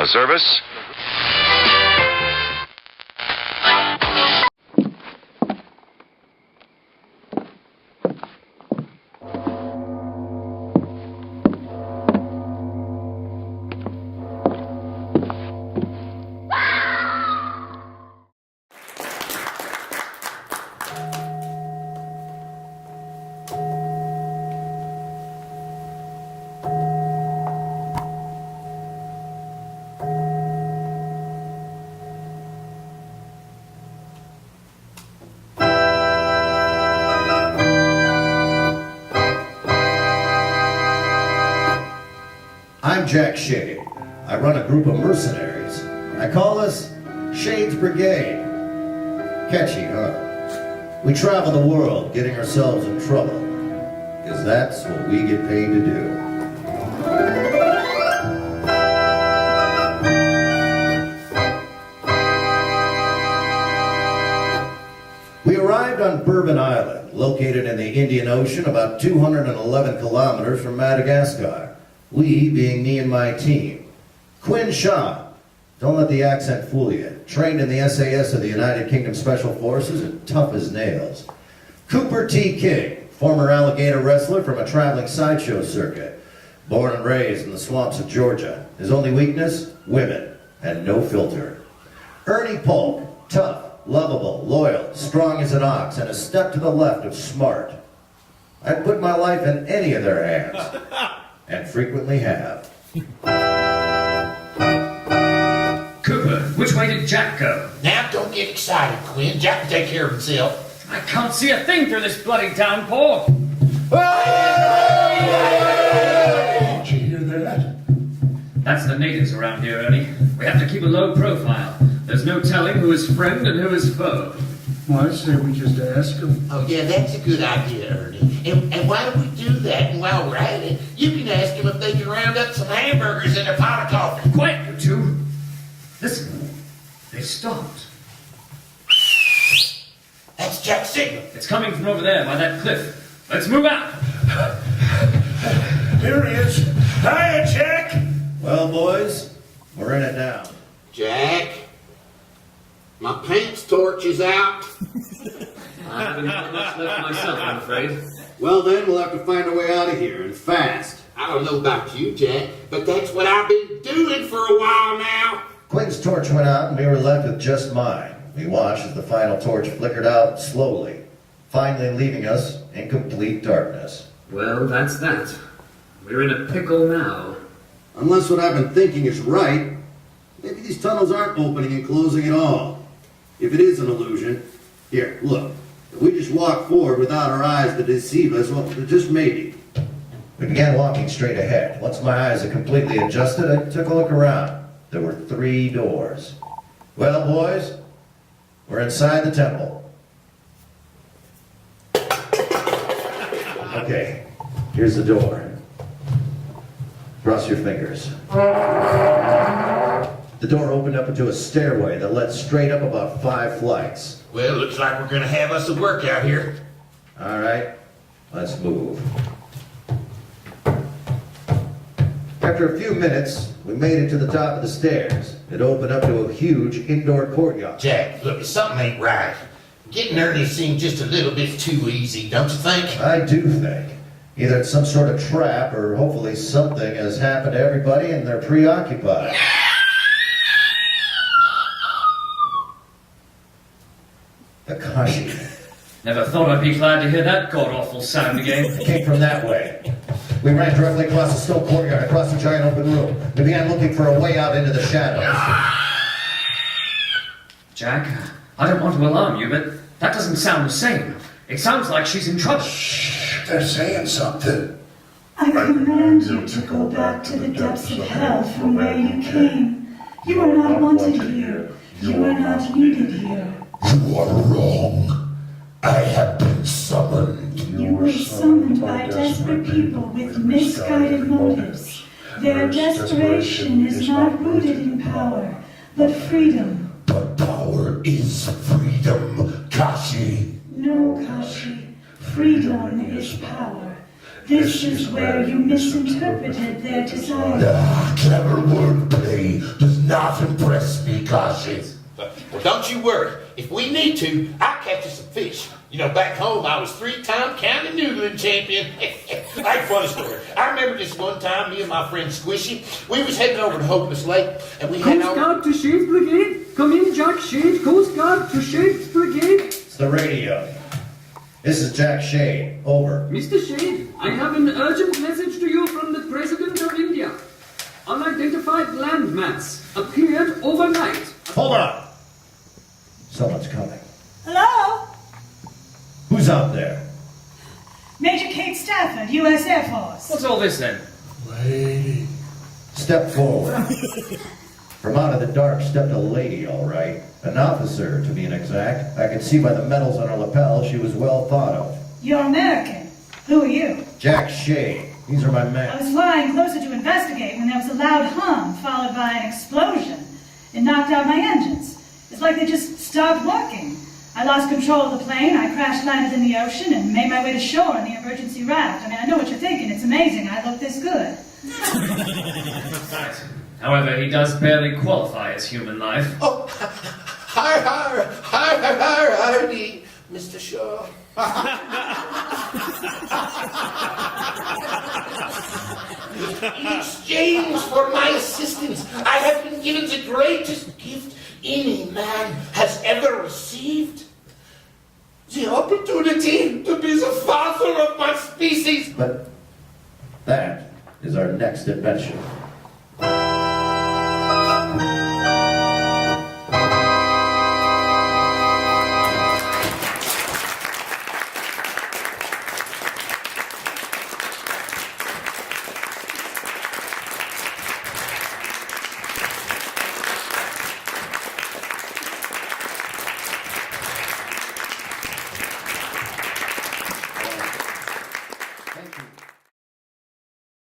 A service? I'm Jack Shade. I run a group of mercenaries. I call us Shade's Brigade. Catchy, huh? We travel the world getting ourselves in trouble, because that's what we get paid to do. We arrived on Bourbon Island, located in the Indian Ocean about 211 kilometers from Madagascar. We being me and my team. Quinn Shaw, don't let the accent fool you, trained in the SAS of the United Kingdom Special Forces and tough as nails. Cooper T. King, former alligator wrestler from a traveling sideshow circuit. Born and raised in the swamps of Georgia. His only weakness? Women, and no filter. Ernie Polk, tough, lovable, loyal, strong as an ox, and a step to the left of smart. I'd put my life in any of their hands. And frequently have. Cooper, which way did Jack go? Now don't get excited, Quinn. Jack can take care of himself. I can't see a thing through this bloody downpour. Did you hear that? That's the natives around here, Ernie. We have to keep a low profile. There's no telling who is friend and who is foe. Well, I say we just ask them. Oh, yeah, that's a good idea, Ernie. And why don't we do that? And while we're at it, you can ask them if they can round up some hamburgers and a pot of coffee. Quiet, you two. Listen, they stopped. That's Jack's signal. It's coming from over there by that cliff. Let's move out. Here he is. Hiya, Jack. Well, boys, we're in it now. Jack, my pants torch is out. I haven't got much left myself, I'm afraid. Well then, we'll have to find a way out of here, and fast. I don't know about you, Jack, but that's what I've been doing for a while now. Quinn's torch went out, and we were left with just mine. We watched as the final torch flickered out slowly, finally leaving us in complete darkness. Well, that's that. We're in a pickle now. Unless what I've been thinking is right, maybe these tunnels aren't opening and closing at all. If it is an illusion, here, look. If we just walk forward without our eyes to deceive us, well, just maybe. We began walking straight ahead. Once my eyes had completely adjusted, I took a look around. There were 3 doors. Well, boys, we're inside the temple. Okay, here's the door. Cross your fingers. The door opened up into a stairway that led straight up about 5 flights. Well, looks like we're gonna have us a workout here. All right, let's move. After a few minutes, we made it to the top of the stairs. It opened up to a huge indoor courtyard. Jack, look, something ain't right. Getting Ernie seemed just a little bit too easy, don't you think? I do think. Either it's some sort of trap, or hopefully something has happened to everybody and they're preoccupied. Akashi. Never thought I'd be glad to hear that god-awful sound again. It came from that way. We ran directly across the stone courtyard, across the giant open room. We began looking for a way out into the shadows. Jack, I don't want to alarm you, but that doesn't sound the same. It sounds like she's in trouble. Shh, they're saying something. I command you to go back to the depths of hell from where you came. You are not wanted here. You are not needed here. You are wrong. I have been summoned. You were summoned by desperate people with misguided motives. Their desperation is not rooted in power, but freedom. But power is freedom, Kashi. No, Kashi. Freedom is power. This is where you misinterpreted their desire. Clever wordplay does Bashi. Well, don't you worry. If we need to, I'll catch you some fish. You know, back home, I was 3-time county noodling champion. Like, funny story. I remember this one time, me and my friend Squishy, we was heading over to Hopeless Lake, and we had Coast Guard to Shades Brigade. Come in, Jack Shade. Coast Guard to Shades Brigade. It's the radio. This is Jack Shade. Over. Mr. Shade, I have an urgent message to you from the President of India. Unidentified landmass appeared overnight. Hold on. Someone's coming. Hello? Who's out there? Major Kate Stafford, U.S. Air Force. What's all this then? Lady. Step forward. From out of the dark stepped a lady, all right. An officer, to be exact. I could see by the medals on her lapel she was well thought of. You're American. Who are you? Jack Shade. These are my I men. was flying closer to investigate when there was a loud hum followed by an explosion. It knocked out my engines. It's like they just stopped working. I lost control of the plane, I crash landed in the ocean, and made my way to shore in the emergency raft. I mean, I know what you're thinking. It's amazing I look this good. Right. However, he does barely qualify as human life. Oh, howdy, Mr. Shaw. In exchange for my assistance, I have been given the greatest gift any man has ever received. The opportunity to be the father of my species. But that is our next adventure. Thank you.